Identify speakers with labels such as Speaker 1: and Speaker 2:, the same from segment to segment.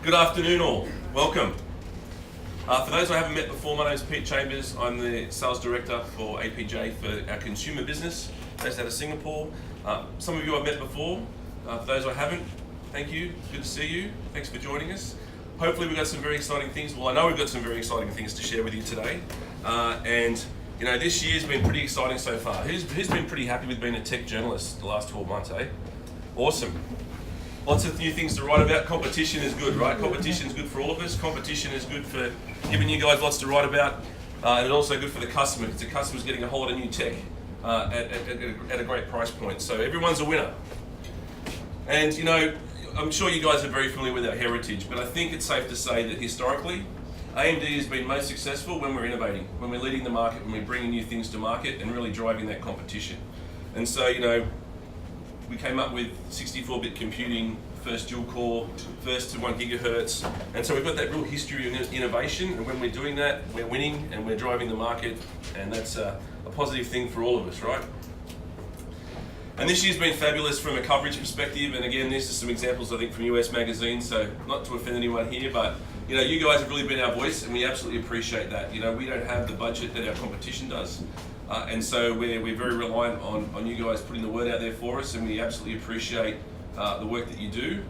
Speaker 1: Good afternoon all, welcome. For those I haven't met before, my name is Pete Chambers. I'm the Sales Director for APJ for our consumer business based out of Singapore. Some of you I've met before. For those I haven't, thank you, good to see you. Thanks for joining us. Hopefully we've got some very exciting things. Well, I know we've got some very exciting things to share with you today. And you know, this year's been pretty exciting so far. Who's been pretty happy with being a tech journalist the last 12 months, eh? Awesome. Lots of new things to write about. Competition is good, right? Competition is good for all of us. Competition is good for giving you guys lots to write about. And it's also good for the customer, because the customer's getting a whole lot of new tech at a great price point. So everyone's a winner. And you know, I'm sure you guys are very familiar with our heritage, but I think it's safe to say that historically, AMD has been most successful when we're innovating, when we're leading the market, when we're bringing new things to market and really driving that competition. And so, you know, we came up with 64-bit computing, first dual core, first to 1 gigahertz. And so we've got that real history of innovation, and when we're doing that, we're winning and we're driving the market, and that's a positive thing for all of us, right? And this year's been fabulous from a coverage perspective, and again, these are some examples I think from US magazines, so not to offend anyone here, but you know, you guys have really been our voice, and we absolutely appreciate that. You know, we don't have the budget that our competition does, and so we're very reliant on you guys putting the word out there for us, and we absolutely appreciate the work that you do.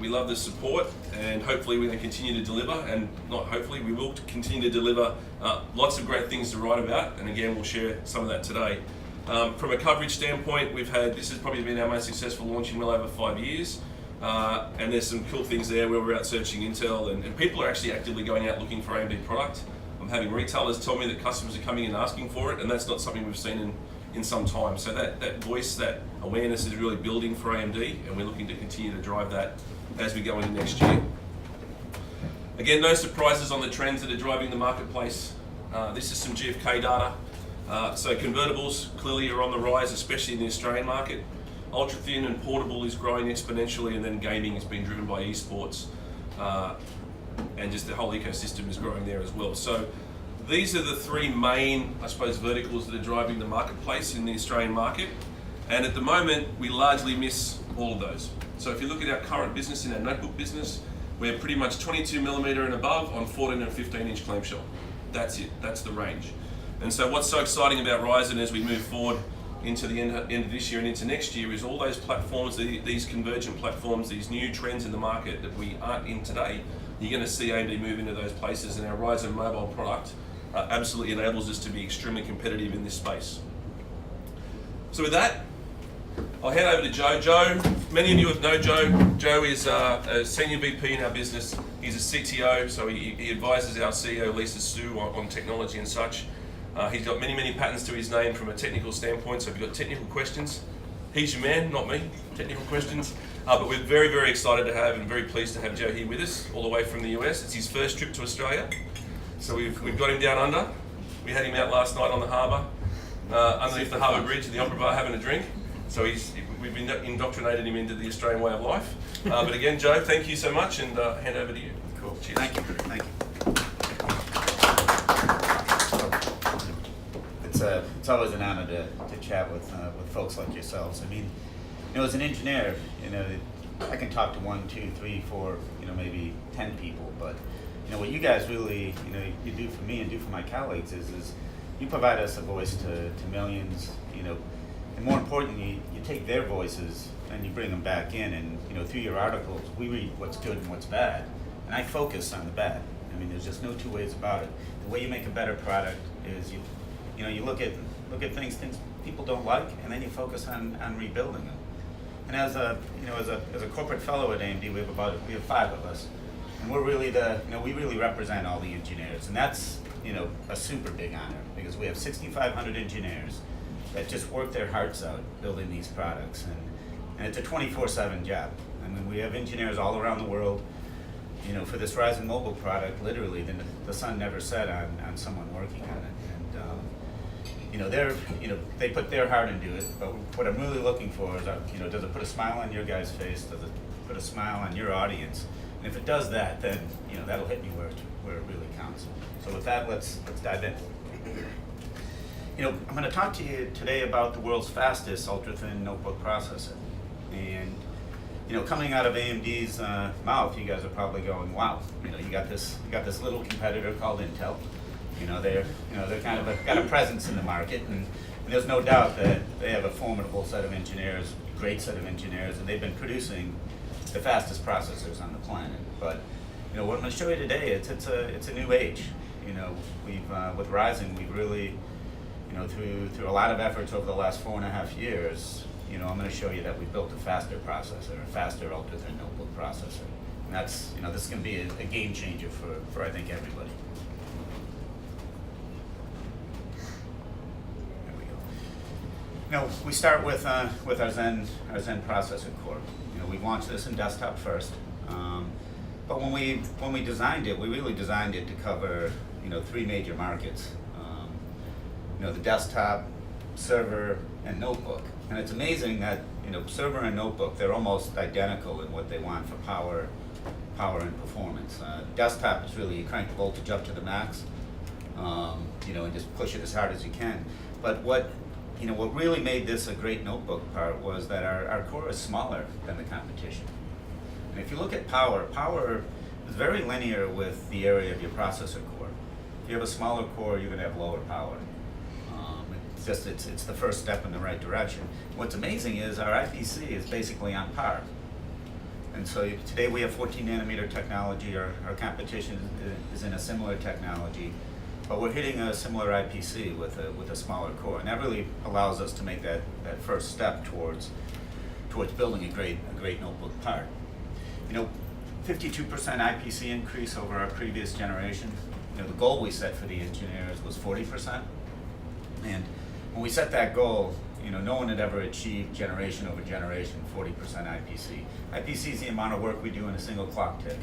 Speaker 1: We love the support, and hopefully we're going to continue to deliver, and not hopefully, we will continue to deliver lots of great things to write about, and again, we'll share some of that today. From a coverage standpoint, this has probably been our most successful launch in well over 5 years. And there's some cool things there where we're out searching Intel, and people are actually actively going out looking for AMD product. I'm having retailers tell me that customers are coming in asking for it, and that's not something we've seen in some time. So that voice, that awareness is really building for AMD, and we're looking to continue to drive that as we go into next year. Again, no surprises on the trends that are driving the marketplace. This is some GfK data. So convertibles clearly are on the rise, especially in the Australian market. Ultra thin and portable is growing exponentially, and then gaming is being driven by esports, and just the whole ecosystem is growing there as well. So these are the three main, I suppose, verticals that are driving the marketplace in the Australian market. And at the moment, we largely miss all of those. So if you look at our current business, in our notebook business, we're pretty much 22mm and above on 14 and 15-inch clamshell. That's it, that's the range. And so what's so exciting about Ryzen as we move forward into the end of this year and into next year is all those platforms, these convergent platforms, these new trends in the market that we aren't in today. You're going to see AMD move into those places, and our Ryzen Mobile product absolutely enables us to be extremely competitive in this space. So with that, I'll hand over to Joe. Joe, many of you have known Joe. Joe is a senior VP in our business. He's a CTO, so he advises our CEO, Lisa Su, on technology and such. He's got many patents to his name from a technical standpoint, so if you've got technical questions, he's your man, not me, technical questions. But we're very excited to have and very pleased to have Joe here with us, all the way from the US. It's his first trip to Australia, so we've got him down under. We had him out last night on the harbour, underneath the harbour bridge at the Opera Bar having a drink. So we've indoctrinated him into the Australian way of life. But again, Joe, thank you so much, and hand over to you.
Speaker 2: Cool.
Speaker 1: Cheers.
Speaker 2: Thank you. Thank you. It's always an honor to chat with folks like yourselves. I mean, you know, as an engineer, you know, I can talk to 1, 2, 3, 4, you know, maybe 10 people, but you know what you guys really, you know, you do for me and do for my colleagues is you provide us a voice to millions, you know, and more importantly, you take their voices and you bring them back in, and you know, through your articles, we read what's good and what's bad, and I focus on the bad. I mean, there's just no two ways about it. The way you make a better product is you look at things people don't like, and then you focus on rebuilding them. And as a corporate fellow at AMD, we have 5 of us, and we're really we really represent all the engineers, and that's, you know, a super big honor, because we have 6,500 engineers that just work their hearts out building these products, and it's a 24/7 job. I mean, we have engineers all around the world. You know, for this Ryzen Mobile product, literally the sun never set on someone working on it. You know, they put their heart into it, but what I'm really looking for is, you know, does it put a smile on your guys' face? Does it put a smile on your audience? And if it does that, then, you know, that'll hit me where it really counts. So with that, let's dive in. You know, I'm going to talk to you today about the world's fastest ultra-thin notebook processor. And coming out of AMD's mouth, you guys are probably going, wow, you got this little competitor called Intel. They're kind of got a presence in the market, and there's no doubt that they have a formidable set of engineers, great set of engineers, and they've been producing the fastest processors on the planet. But what I'm going to show you today, it's a new age. We've with Ryzen, we've really, through a lot of efforts over the last 4.5 years, I'm going to show you that we built a faster processor, a faster ultra-thin notebook processor. And that's, this is going to be a game changer for I think everybody. There we go. We start with our Zen processor core. We launched this in desktop first, but when we designed it, we really designed it to cover 3 major markets. The desktop, server, and notebook. And it's amazing that server and notebook, they're almost identical in what they want for power and performance. Desktop is really, you crank the voltage up to the max, and just push it as hard as you can. But what really made this a great notebook part was that our core is smaller than the competition. And if you look at power is very linear with the area of your processor core. If you have a smaller core, you're going to have lower power. It's the first step in the right direction. What's amazing is our IPC is basically on par. And so today we have 14 nanometer technology. Our competition is in a similar technology, but we're hitting a similar IPC with a smaller core, and that really allows us to make that first step towards building a great notebook part. 52% IPC increase over our previous generation. The goal we set for the engineers was 40%, and when we set that goal, no one had ever achieved generation over generation 40% IPC. IPC is the amount of work we do in a single clock tick,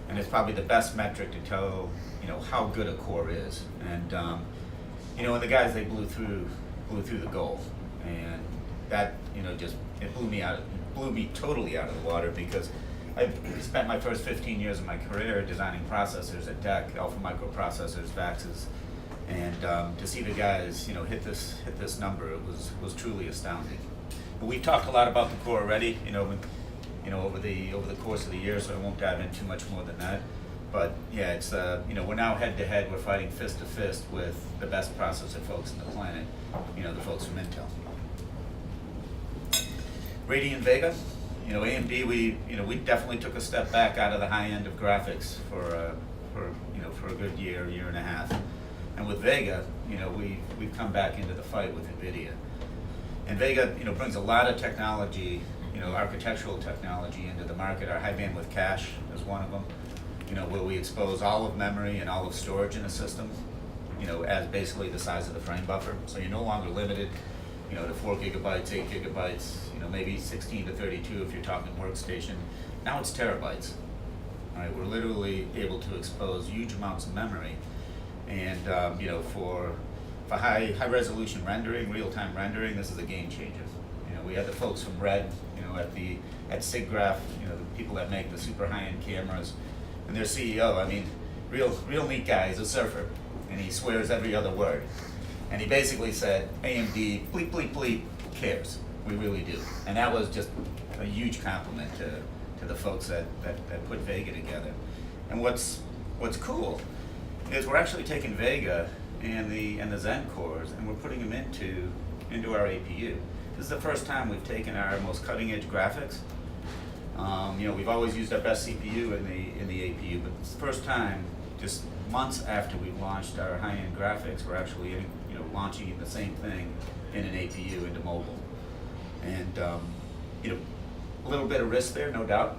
Speaker 2: and it's probably the best metric to tell how good a core is. And and the guys, they blew through the goal, and that it blew me totally out of the water, because I spent my first 15 years of my career designing processors at DEC, Alpha microprocessors, VAXes. And to see the guys, hit this number, it was truly astounding. But we've talked a lot about the core already, over the course of the year, so I won't dive in too much more than that. But yeah, it's we're now head to head. We're fighting fist to fist with the best processor folks on the planet, the folks from Intel. Radeon Vega, AMD, we definitely took a step back out of the high end of graphics for a good year and a half. And with Vega, we've come back into the fight with NVIDIA. And Vega, brings a lot of technology, architectural technology into the market. Our high bandwidth cache is one of them, where we expose all of memory and all of storage in a system, as basically the size of the frame buffer. So you're no longer limited, to 4 gigabytes, 8 gigabytes, maybe 16 to 32 if you're talking workstation. Now it's terabytes. All right, we're literally able to expose huge amounts of memory. And for high resolution rendering, real time rendering, this is a game changer. We had the folks from Red, at SIGGRAPH, the people that make the super high end cameras, and their CEO. Real neat guy. He's a surfer, and he swears every other word. And he basically said, AMD, bleep bleep bleep, cares. We really do. And that was just a huge compliment to the folks that put Vega together. And what's cool is we're actually taking Vega and the Zen cores, and we're putting them into our APU. This is the first time we've taken our most cutting edge graphics. We've always used our best CPU in the APU, but it's the first time, just months after we launched our high end graphics, we're actually launching the same thing in an APU into mobile. And a little bit of risk there, no doubt.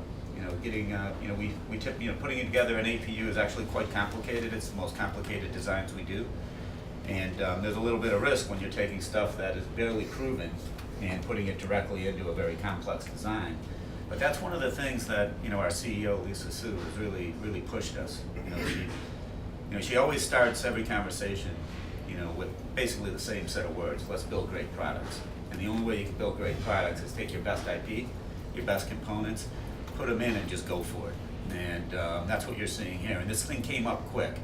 Speaker 2: Putting it together in APU is actually quite complicated. It's the most complicated designs we do. And there's a little bit of risk when you're taking stuff that is barely proven and putting it directly into a very complex design. But that's one of the things that, our CEO, Lisa Su, has really pushed us. She always starts every conversation, with basically the same set of words: let's build great products. And the only way you can build great products is take your best IP, your best components, put them in and just go for it. And that's what you're seeing here. And this thing came up quick.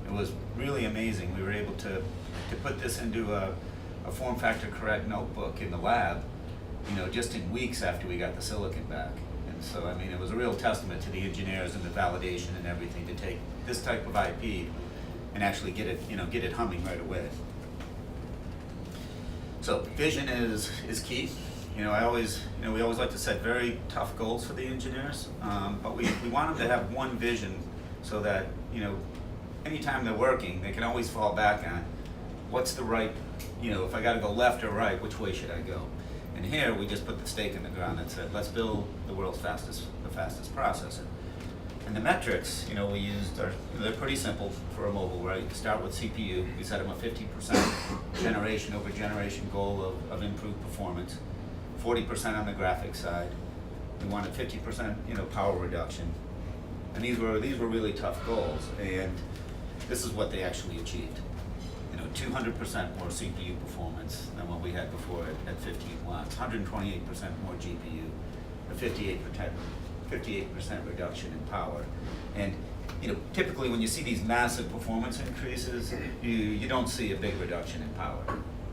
Speaker 2: It was really amazing. We were able to put this into a form factor correct notebook in the lab, just in weeks after we got the silicon back. And so, I mean, it was a real testament to the engineers and the validation and everything to take this type of IP and actually get it humming right away. So vision is key. We always like to set very tough goals for the engineers, but we want them to have one vision so that, anytime they're working, they can always fall back on what's the right, if I gotta go left or right, which way should I go? And here, we just put the stake in the ground and said, let's build the world's fastest processor. And the metrics, we used they're pretty simple for a mobile, right? You start with CPU, we set them a 50% generation over generation goal of improved performance, 40% on the graphics side. We wanted 50%, power reduction. And these were really tough goals, and this is what they actually achieved. 200% more CPU performance than what we had before at 15 watts, 128% more GPU, a 58% reduction in power. And typically when you see these massive performance increases, you don't see a big reduction in power.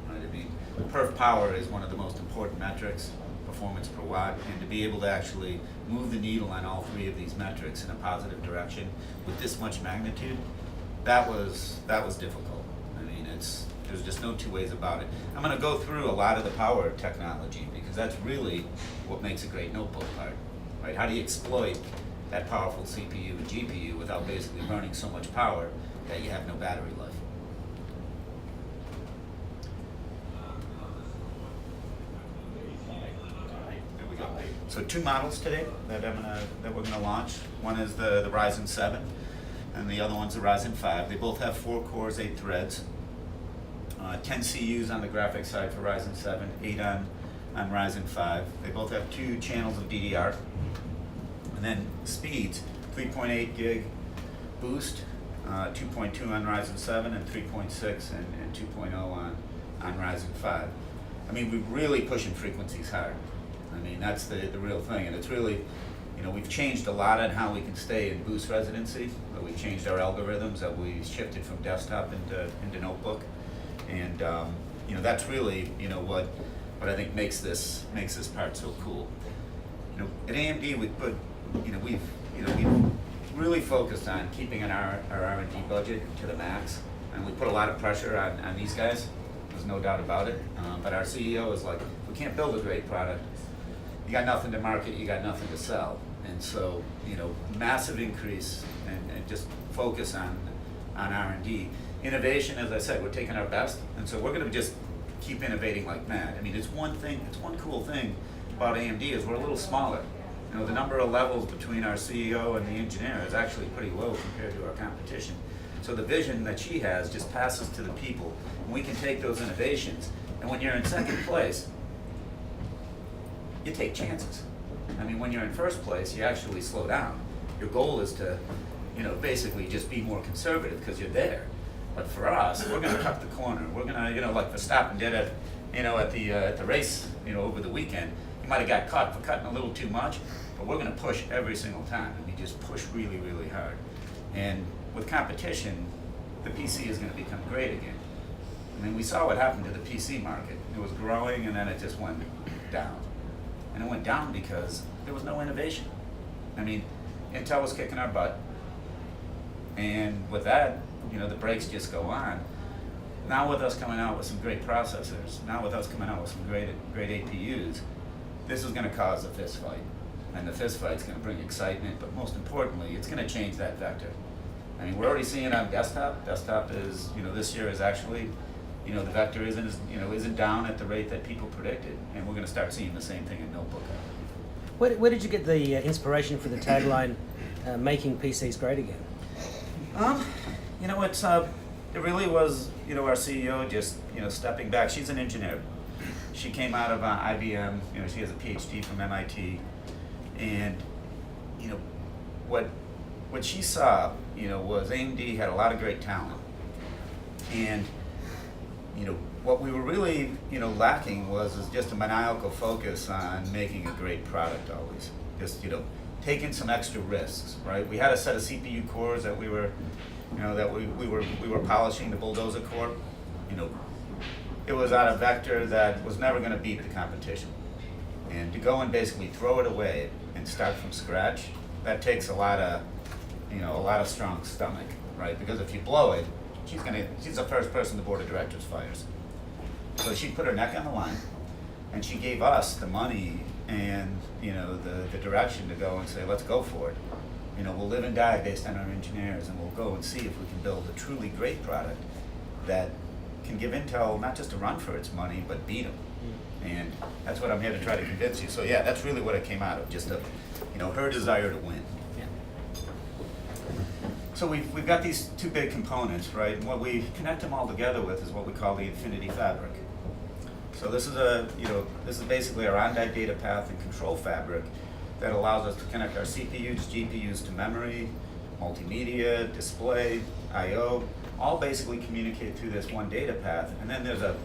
Speaker 2: Right? I mean, perf power is one of the most important metrics, performance per watt, and to be able to actually move the needle on all three of these metrics in a positive direction with this much magnitude, that was difficult. I mean, there's just no two ways about it. I'm going to go through a lot of the power technology because that's really what makes a great notebook part, right? How do you exploit that powerful CPU and GPU without basically burning so much power that you have no battery life? There we go. So 2 models today that we're gonna launch. One is the Ryzen 7, and the other one's the Ryzen 5. They both have 4 cores, 8 threads, 10 CUs on the graphics side for Ryzen 7, 8 on Ryzen 5. They both have 2 channels of DDR, and then speeds, 3.8 gig boost, 2.2 on Ryzen 7, and 3.6 and 2.0 on Ryzen 5. I mean, we're really pushing frequencies hard. I mean, that's the real thing, and it's really, we've changed a lot on how we can stay in boost residency. We've changed our algorithms that we shifted from desktop into notebook, and that's really what I think makes this part so cool. At AMD we've really focused on keeping our R&D budget to the max, and we put a lot of pressure on these guys. There's no doubt about it. But our CEO is like, we can't build a great product. You got nothing to market, you got nothing to sell. And so, massive increase and just focus on R&D. Innovation, as I said, we're taking our best, and so we're gonna just keep innovating like mad. I mean, it's one cool thing about AMD is we're a little smaller. The number of levels between our CEO and the engineer is actually pretty low compared to our competition. So the vision that she has just passes to the people, and we can take those innovations. And when you're in second place, you take chances. I mean, when you're in first place, you actually slow down. Your goal is to, basically just be more conservative because you're there. But for us, we're going to cut the corner. We're going to, like Verstappen did at the race, over the weekend. He might have got caught for cutting a little too much, but we're going to push every single time, and we just push really, really hard. And with competition, the PC is going to become great again. I mean, we saw what happened to the PC market. It was growing, and then it just went down. And it went down because there was no innovation. I mean, Intel was kicking our butt, and with that, the brakes just go on. Now with us coming out with some great processors, now with us coming out with some great APUs, this is going to cause a fist fight. And the fist fight's going to bring excitement, but most importantly, it's going to change that vector. I mean, we're already seeing it on desktop. Desktop is, this year is actually, the vector isn't down at the rate that people predicted, and we're going to start seeing the same thing in notebook.
Speaker 3: Where did you get the inspiration for the tagline, making PCs great again?
Speaker 2: It really was, our CEO just, stepping back. She's an engineer. She came out of IBM, she has a PhD from MIT, and, what she saw, was AMD had a lot of great talent, and, what we were really, lacking was just a maniacal focus on making a great product always. Just, taking some extra risks, right? We had a set of CPU cores that we were, we were polishing, the Bulldozer Corp. It was on a vector that was never going to beat the competition. And to go and basically throw it away and start from scratch, that takes a lot of strong stomach, right? Because if you blow it, she's the first person the board of directors fires. So she put her neck on the line, and she gave us the money and the direction to go and say, let's go for it. We'll live and die based on our engineers, and we'll go and see if we can build a truly great product that can give Intel not just a run for its money, but beat them. And that's what I'm here to try to convince you. So yeah, that's really what it came out of, just her desire to win.
Speaker 3: Yeah.
Speaker 2: So we've got these two big components, right? And what we connect them all together with is what we call the Infinity Fabric. So this is basically our on-die data path and control fabric that allows us to connect our CPUs, GPUs to memory, multimedia, display, I/O, all basically communicate through this one data path. And then there's a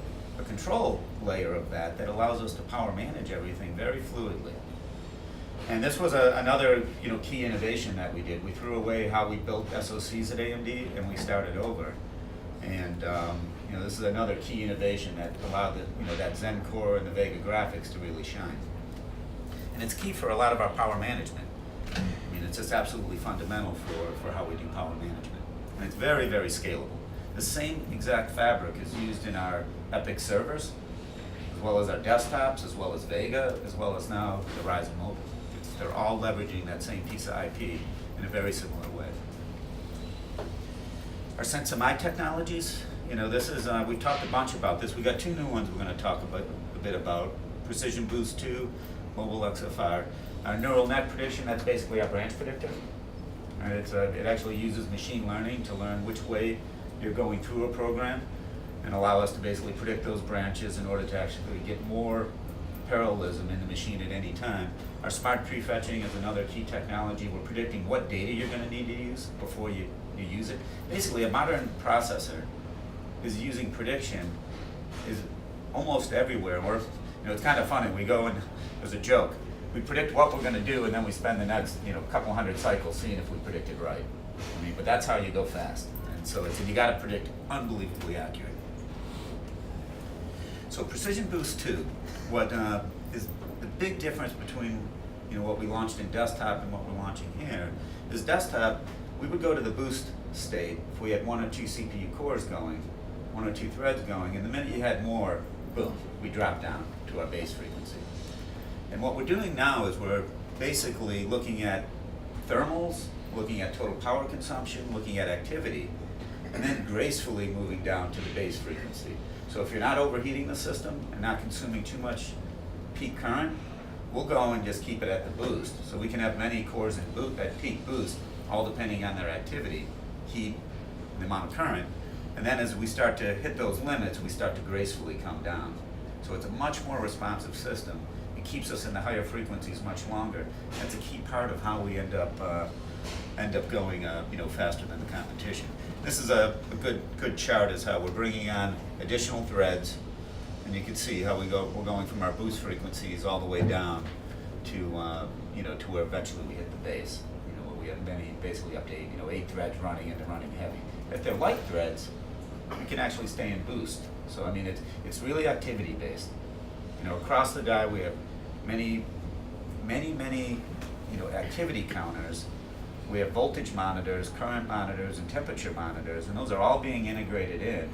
Speaker 2: control layer of that allows us to power manage everything very fluidly. And this was another key innovation that we did. We threw away how we built SoCs at AMD, and we started over. And this is another key innovation that allowed that Zen core and the Vega graphics to really shine. And it's key for a lot of our power management. It's just absolutely fundamental for how we do power management. And it's very, very scalable. The same exact fabric is used in our EPYC servers, as well as our desktops, as well as Vega, as well as now the Ryzen Mobile. They're all leveraging that same piece of IP in a very similar way. Our SenseMI technologies, this is, we've talked a bunch about this. We've got two new ones we're going to talk a bit about. Precision Boost 2, Mobile XFR. Our neural net prediction, that's basically our branch predictor. And it actually uses machine learning to learn which way you're going through a program and allow us to basically predict those branches in order to actually get more parallelism in the machine at any time. Our smart prefetching is another key technology. We're predicting what data you're going to need to use before you use it. Basically, a modern processor is using prediction is almost everywhere. It's kind of funny. We go and there's a joke. We predict what we're going to do, and then we spend the next couple hundred cycles seeing if we predicted right. But that's how you go fast. And so you got to predict unbelievably accurate. So Precision Boost 2, what is the big difference between what we launched in desktop and what we're launching here is desktop, we would go to the boost state if we had one or two CPU cores going, one or two threads going, and the minute you had more, boom, we drop down to our base frequency. And what we're doing now is we're basically looking at thermals, looking at total power consumption, looking at activity, and then gracefully moving down to the base frequency. So if you're not overheating the system and not consuming too much peak current, we'll go and just keep it at the boost. So we can have many cores at peak boost, all depending on their activity, heat, and the amount of current. And then as we start to hit those limits, we start to gracefully come down. So it's a much more responsive system. It keeps us in the higher frequencies much longer. That's a key part of how we end up going faster than the competition. This is a good chart is how we're bringing on additional threads, and you can see how we're going from our boost frequencies all the way down to to where eventually we hit the base. Where we have basically up to 8 threads running and running heavy. If they're light threads, we can actually stay in boost. So it's really activity based. Across the die we have many activity counters. We have voltage monitors, current monitors, and temperature monitors, and those are all being integrated in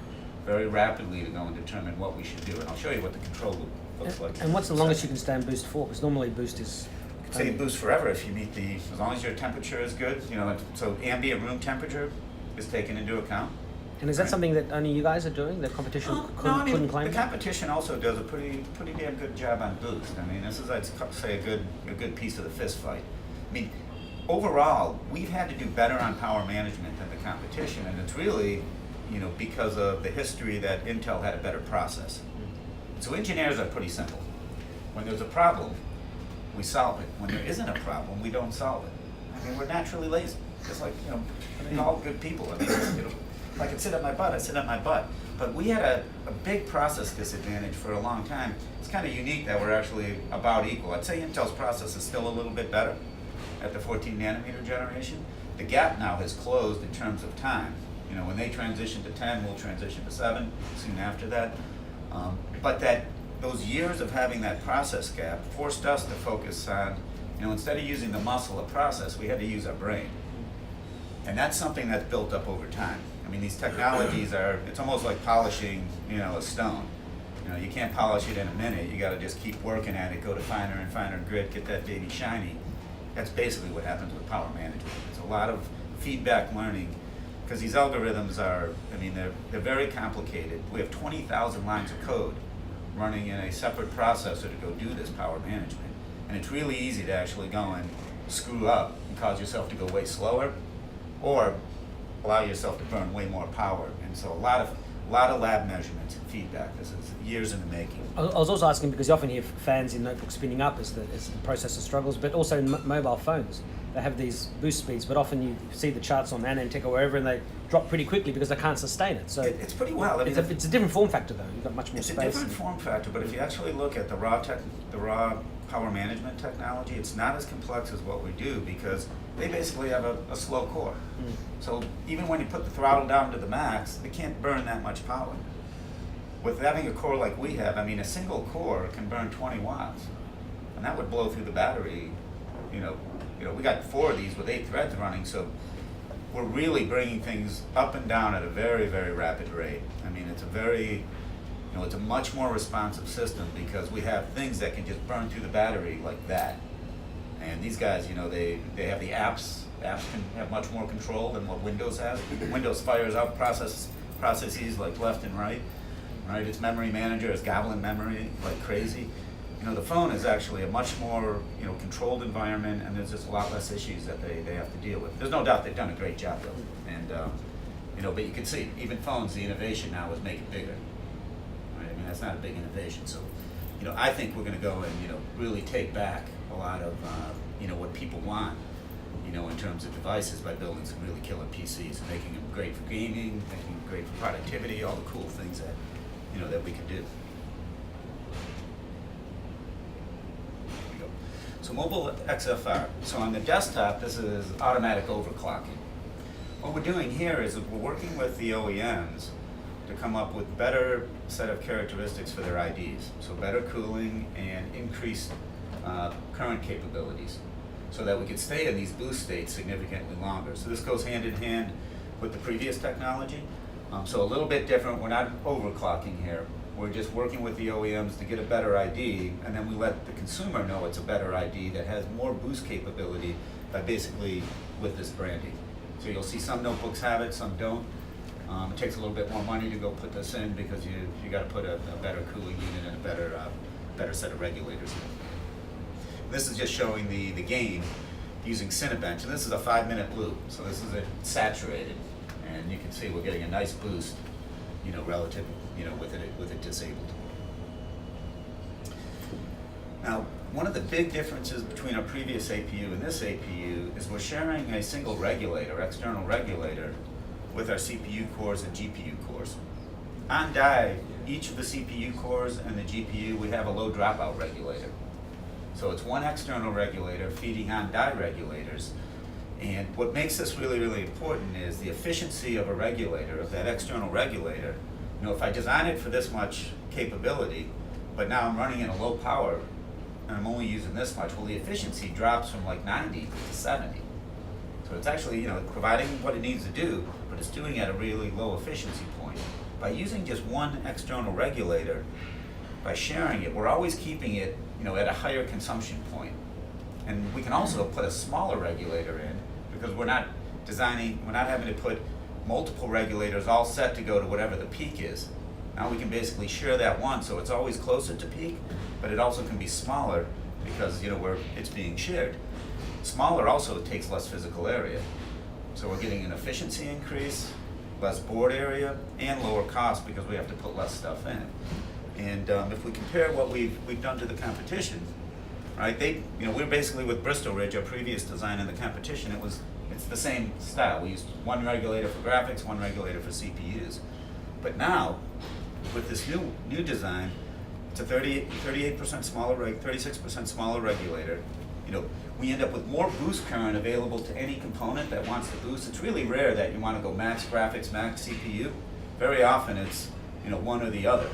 Speaker 2: very rapidly to go and determine what we should do. And I'll show you what the control loop looks like.
Speaker 3: And what's the longest you can stay in boost for? Because normally boost is...
Speaker 2: Say boost forever if you meet as long as your temperature is good. So ambient room temperature is taken into account.
Speaker 3: And is that something that only you guys are doing? The competition couldn't claim?
Speaker 2: The competition also does a pretty damn good job on boost. This is, I'd say, a good piece of the fist fight. Overall, we've had to do better on power management than the competition, and it's really, because of the history that Intel had a better process. So engineers are pretty simple. When there's a problem, we solve it. When there isn't a problem, we don't solve it. We're naturally lazy. Just like, all good people. If I can sit on my butt, I sit on my butt. But we had a big process disadvantage for a long time. It's kind of unique that we're actually about equal. I'd say Intel's process is still a little bit better at the 14 nanometer generation. The gap now has closed in terms of time. When they transition to 10, we'll transition to 7 soon after that. But those years of having that process gap forced us to focus on instead of using the muscle of process, we had to use our brain. And that's something that's built up over time. I mean, these technologies it's almost like polishing, a stone. You can't polish it in a minute. You got to just keep working at it, go to finer and finer grit, get that baby shiny. That's basically what happens with power management. It's a lot of feedback learning, because these algorithms they're very complicated. We have 20,000 lines of code running in a separate processor to go do this power management. And it's really easy to actually go and screw up and cause yourself to go way slower, or allow yourself to burn way more power. And so a lot of lab measurements and feedback. This is years in the making.
Speaker 3: I was also asking because you often hear fans in notebooks spinning up as the processor struggles, but also in mobile phones. They have these boost speeds, but often you see the charts on Anantech or wherever, and they drop pretty quickly because they can't sustain it. So
Speaker 2: it's pretty wild.
Speaker 3: It's a different form factor, though. You've got much more
Speaker 2: it's
Speaker 3: space.
Speaker 2: It's a different form factor, but if you actually look at the raw power management technology, it's not as complex as what we do, because they basically have a slow core. So even when you put the throttle down to the max, they can't burn that much power. With having a core like we have, a single core can burn 20 watts, and that would blow through the battery. We got 4 of these with 8 threads running, so we're really bringing things up and down at a very, very rapid rate. It's a very, it's a much more responsive system, because we have things that can just burn through the battery like that. And these guys, they have the apps. Apps can have much more control than what Windows has. Windows fires out processes like left and right. Its memory manager is gobbling memory like crazy. The phone is actually a much more, controlled environment, and there's just a lot less issues that they have to deal with. There's no doubt they've done a great job though. And, but you can see, even phones, the innovation now is make it bigger. Right? That's not a big innovation. So, I think we're going to go and, really take back a lot of, what people want, in terms of devices, by building some really killer PCs, and making them great for gaming, making them great for productivity, all the cool things that, that we can do. So mobile XFR. So on the desktop, this is automatic overclocking. What we're doing here is we're working with the OEMs to come up with better set of characteristics for their IDs. So better cooling and increased current capabilities, so that we could stay in these boost states significantly longer. So this goes hand in hand with the previous technology. So a little bit different. We're not overclocking here. We're just working with the OEMs to get a better ID, and then we let the consumer know it's a better ID that has more boost capability by basically with this branding. So you'll see some notebooks have it, some don't. It takes a little bit more money to go put this in, because you got to put a better cooling unit and a better set of regulators in. This is just showing the gain using Cinebench, and this is a 5-minute loop. So this is saturated, and you can see we're getting a nice boost, relative, with it disabled. Now, one of the big differences between our previous APU and this APU is we're sharing a single regulator, external regulator, with our CPU cores and GPU cores. On die, each of the CPU cores and the GPU, we have a low dropout regulator. So it's one external regulator feeding on die regulators. And what makes this really, really important is the efficiency of a regulator, of that external regulator. If I design it for this much capability, but now I'm running in a low power, and I'm only using this much, well, the efficiency drops from like 90 to 70. So it's actually, providing what it needs to do, but it's doing it at a really low efficiency point. By using just one external regulator, by sharing it, we're always keeping it, at a higher consumption point. And we can also put a smaller regulator in, because we're not having to put multiple regulators all set to go to whatever the peak is. Now we can basically share that one, so it's always closer to peak, but it also can be smaller because it's being shared. Smaller also takes less physical area, so we're getting an efficiency increase, less board area, and lower cost because we have to put less stuff in. And if we compare what we've done to the competition, right? We're basically with Bristol Ridge, our previous design in the competition. It's the same style. We used one regulator for graphics, one regulator for CPUs. But now, with this new design, it's a 38% smaller 36% smaller regulator. We end up with more boost current available to any component that wants to boost. It's really rare that you want to go max graphics, max CPU. Very often it's one or the other.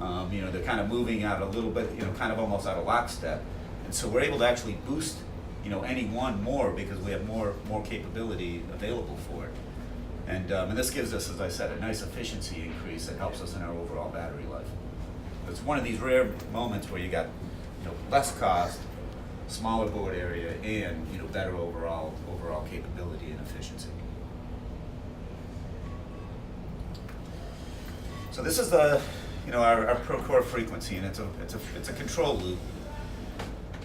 Speaker 2: They're kind of moving out a little bit, kind of almost out of lockstep. And so we're able to actually boost any one more because we have more capability available for it. And this gives us, as I said, a nice efficiency increase that helps us in our overall battery life. It's one of these rare moments where you got less cost, smaller board area, and better overall capability and efficiency. So this is the our per core frequency, and it's a control loop.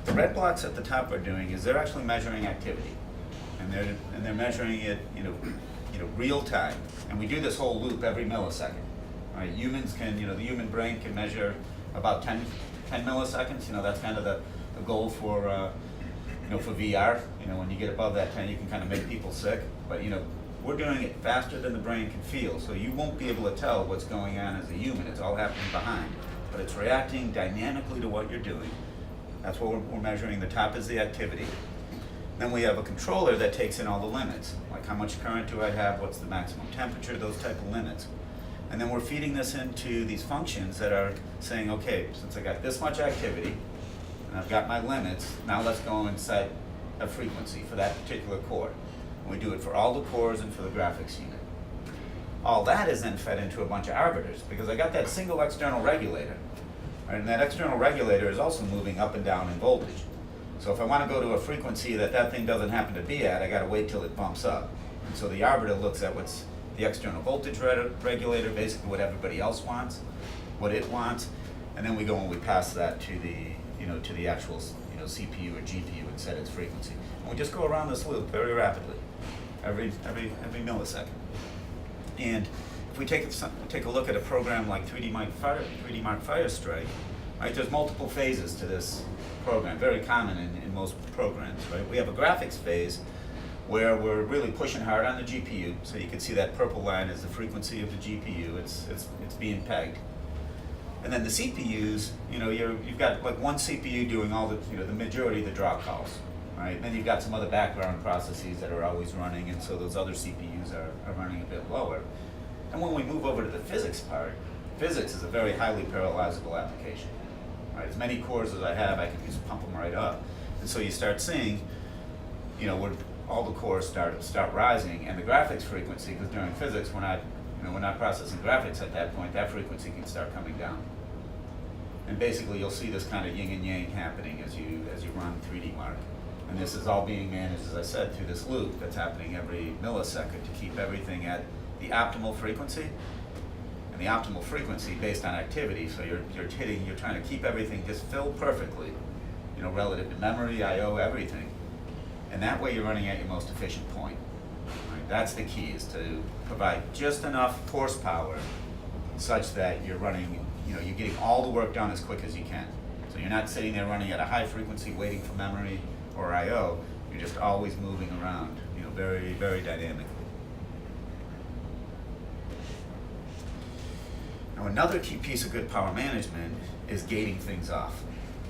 Speaker 2: The red blocks at the top are doing is they're actually measuring activity, and they're measuring it real time. And we do this whole loop every millisecond. Right? Humans can the human brain can measure about 10 milliseconds. That's kind of the goal for for VR. When you get above that 10, you can kind of make people sick. But we're doing it faster than the brain can feel, so you won't be able to tell what's going on as a human. It's all happening behind, but it's reacting dynamically to what you're doing. That's what we're measuring. The top is the activity. Then we have a controller that takes in all the limits, like how much current do I have, what's the maximum temperature, those type of limits. And then we're feeding this into these functions that are saying, okay, since I got this much activity, and I've got my limits, now let's go and set a frequency for that particular core. And we do it for all the cores and for the graphics unit. All that is then fed into a bunch of arbiters, because I got that single external regulator. Right? And that external regulator is also moving up and down in voltage. So if I want to go to a frequency that thing doesn't happen to be at, I got to wait till it bumps up. And so the arbiter looks at what's the external voltage regulator, basically what everybody else wants, what it wants, and then we go and we pass that to the actual CPU or GPU and set its frequency. And we just go around this loop very rapidly, every millisecond. And if we take a look at a program like 3D Mark Firestrike, right? There's multiple phases to this program, very common in most programs, right? We have a graphics phase where we're really pushing hard on the GPU. So you can see that purple line is the frequency of the GPU. It's being pegged. And then the CPUs, you've got like one CPU doing all the majority of the draw calls, right? And then you've got some other background processes that are always running, and so those other CPUs are running a bit lower. And when we move over to the physics part, physics is a very highly parallelizable application, right? As many cores as I have, I can just pump them right up. And so you start seeing, where all the cores start rising, and the graphics frequency, because during physics we're not processing graphics at that point, that frequency can start coming down. And basically you'll see this kind of yin and yang happening as you run 3D Mark. And this is all being managed, as I said, through this loop that's happening every millisecond to keep everything at the optimal frequency. And the optimal frequency based on activity, so you're trying to keep everything just filled perfectly, relative to memory, I/O, everything. And that way you're running at your most efficient point. Right? That's the key, is to provide just enough horsepower such that you're running, you're getting all the work done as quick as you can. So you're not sitting there running at a high frequency waiting for memory or I/O. You're just always moving around, very, very dynamically. Now another key piece of good power management is gating things off,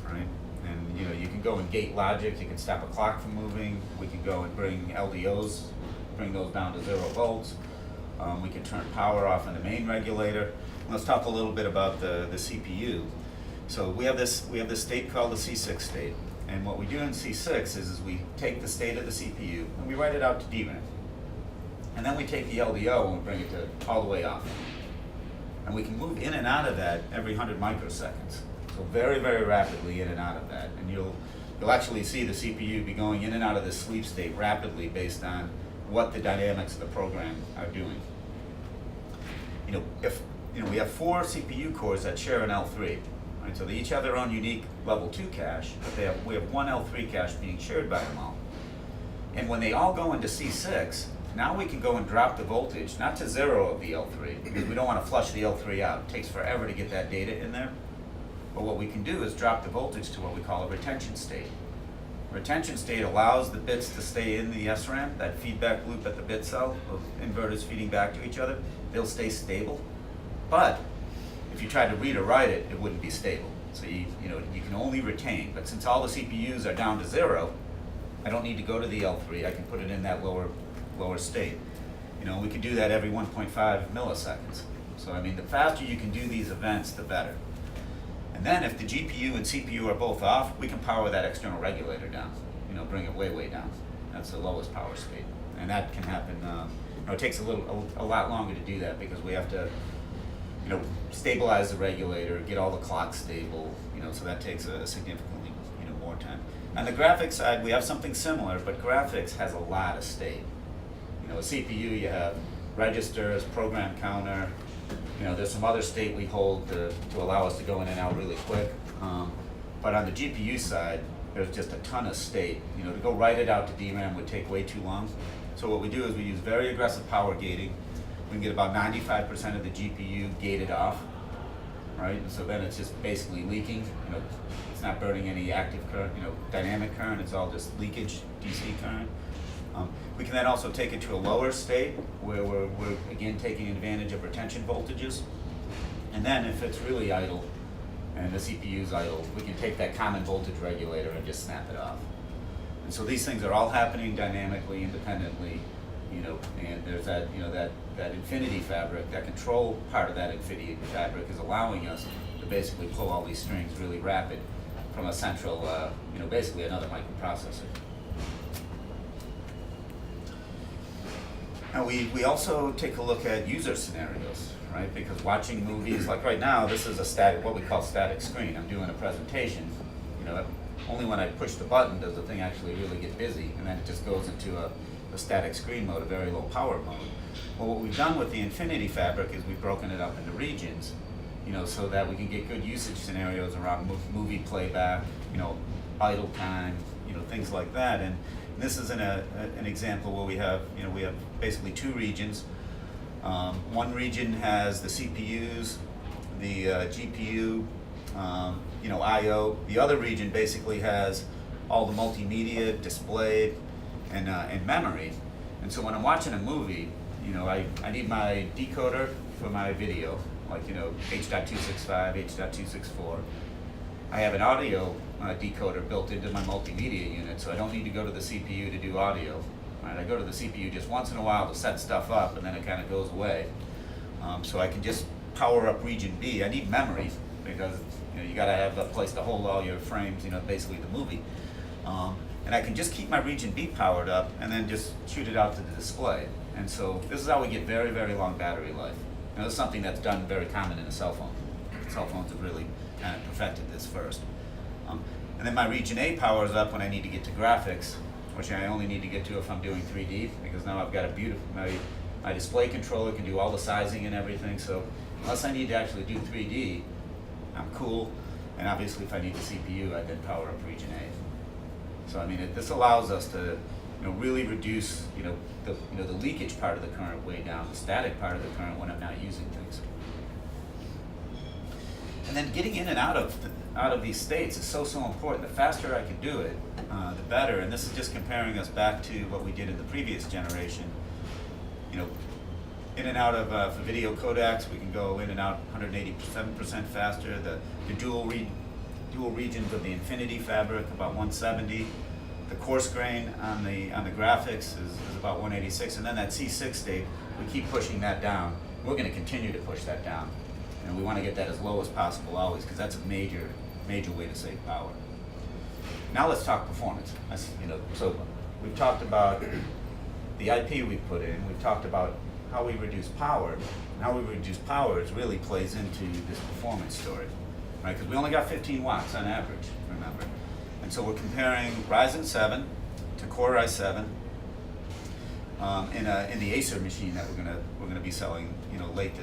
Speaker 2: right? And you can go and gate logic, you can stop a clock from moving, we can go and bring LDOs, bring those down to 0 volts. We can turn power off in the main regulator. Let's talk a little bit about the CPU. So we have this state called the C6 state. And what we do in C6 is we take the state of the CPU and we write it out to DRAM. And then we take the LDO and we bring it all the way off. And we can move in and out of that every 100 microseconds. So very, very rapidly in and out of that. And you'll actually see the CPU be going in and out of this sleep state rapidly based on what the dynamics of the program are doing. If we have 4 CPU cores that share an L3, right? So they each have their own unique level 2 cache, but we have one L3 cache being shared by them all. And when they all go into C6, now we can go and drop the voltage, not to 0 of the L3, because we don't want to flush the L3 out. It takes forever to get that data in there. But what we can do is drop the voltage to what we call a retention state. Retention state allows the bits to stay in the SRAM, that feedback loop at the bit cell of inverters feeding back to each other. They'll stay stable. But if you tried to read or write it, it wouldn't be stable. So you can only retain. But since all the CPUs are down to 0, I don't need to go to the L3. I can put it in that lower state. We can do that every 1.5 milliseconds. So the faster you can do these events, the better. And then if the GPU and CPU are both off, we can power that external regulator down. bring it way down. That's the lowest power state, and that can happen. It takes a lot longer to do that because we have to, stabilize the regulator, get all the clocks stable. So that takes a significantly more time. On the graphics side, we have something similar, but graphics has a lot of state. A CPU, you have registers, program counter. There's some other state we hold to allow us to go in and out really quick. But on the GPU side, there's just a ton of state. To go write it out to DRAM would take way too long. So what we do is we use very aggressive power gating. We can get about 95% of the GPU gated off, right? And so then it's just basically leaking. It's not burning any active current, dynamic current. It's all just leakage, DC current. We can then also take it to a lower state where we're again taking advantage of retention voltages. And then if it's really idle and the CPU's idle, we can take that common voltage regulator and just snap it off. And so these things are all happening dynamically, independently, and there's that, that infinity fabric, that control part of that infinity fabric is allowing us to basically pull all these strings really rapid from a central, basically another microprocessor. Now we also take a look at user scenarios, right? Because watching movies, like right now, this is a static, what we call static screen. I'm doing a presentation, only when I push the button does the thing actually really get busy, and then it just goes into a static screen mode, a very low power mode. Well, what we've done with the Infinity Fabric is we've broken it up into regions, so that we can get good usage scenarios around movie playback, idle time, things like that. And this is an example where we have basically two regions. One region has the CPUs, the GPU, I/O. The other region basically has all the multimedia, display, and memory. And so when I'm watching a movie, I need my decoder for my video, like H.265, H.264. I have an audio decoder built into my multimedia unit, so I don't need to go to the CPU to do audio. Right? I go to the CPU just once in a while to set stuff up, and then it kind of goes away. So I can just power up region B. I need memory because you got to have a place to hold all your frames, basically the movie. And I can just keep my region B powered up and then just shoot it out to the display. And so this is how we get very, very long battery life. This is something that's done very common in a cell phone. Cell phones have really kind of perfected this first. And then my region A powers up when I need to get to graphics, which I only need to get to if I'm doing 3D, because now I've got a beautiful, my display controller can do all the sizing and everything, so unless I need to actually do 3D, I'm cool. And obviously if I need the CPU, I then power up region A. So this allows us to really reduce the leakage part of the current way down, the static part of the current when I'm not using things. And then getting in and out of these states is so important. The faster I can do it, the better. And this is just comparing us back to what we did in the previous generation. In and out of for video codecs, we can go in and out 187% faster. The dual regions of the Infinity Fabric about 170. The coarse grain on the graphics is about 186, and then that C6 state, we keep pushing that down. We're going to continue to push that down, and we want to get that as low as possible always, because that's a major way to save power. Now let's talk performance. So we've talked about the IP we put in. We've talked about how we reduce power. And how we reduce power really plays into this performance story, right? Because we only got 15 watts on average, remember. And so we're comparing Ryzen 7 to Core i7 in the Acer machine that we're gonna be selling, late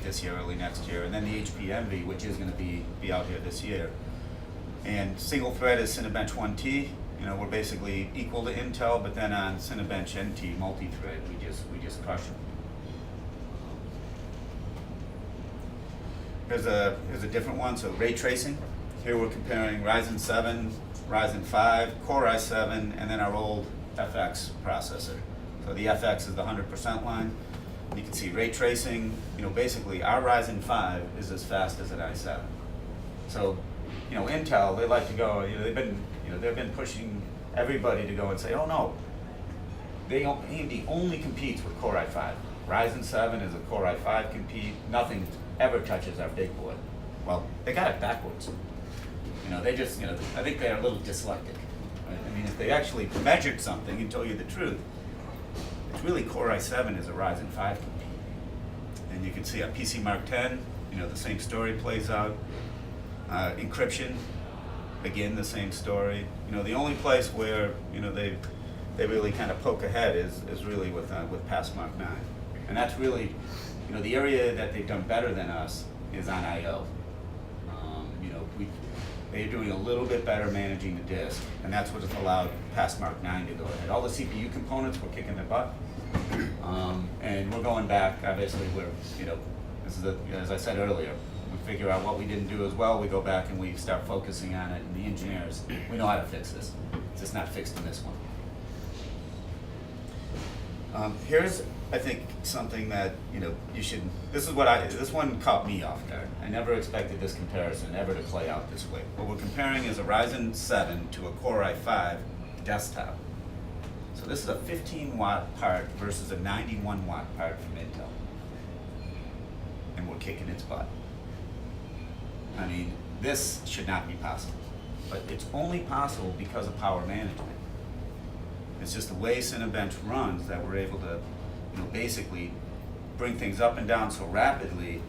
Speaker 2: this year, early next year, and then the HP Envy, which is gonna be out here this year. And single thread is Cinebench 1T. We're basically equal to Intel, but then on Cinebench NT multi-thread, we just crush them. Here's a different one. So ray tracing. Here we're comparing Ryzen 7, Ryzen 5, Core i7, and then our old FX processor. So the FX is the 100% line. You can see ray tracing. Basically our Ryzen 5 is as fast as an i7. So, Intel, they like to go. They've been pushing everybody to go and say, oh no, AMD only competes with Core i5. Ryzen 7 is a Core i5 compete. Nothing ever touches our big boy. Well, they got it backwards. They just, I think they're a little dyslexic. right? I mean, if they actually measured something and told you the truth, it's really Core i7 is a Ryzen 5 compute. And you can see on PC Mark 10, the same story plays out. Encryption, again, the same story. The only place where, they really kind of poke ahead is really with Pass Mark 9. And that's really, the area that they've done better than us is on I/O. They're doing a little bit better managing the disk, and that's what has allowed Pass Mark 9 to go ahead. All the CPU components were kicking their butt, and we're going back. Obviously, this is as I said earlier, we figure out what we didn't do as well. We go back and we start focusing on it, and the engineers, we know how to fix this. It's just not fixed in this one. Here's, I think, something that you should. This one caught me off guard. I never expected this comparison ever to play out this way. What we're comparing is a Ryzen 7 to a Core i5 desktop. So this is a 15-watt part versus a 91-watt part from Intel, and we're kicking its butt. I mean, this should not be possible, but it's only possible because of power management. It's just the way Cinebench runs that we're able to, basically bring things up and down so rapidly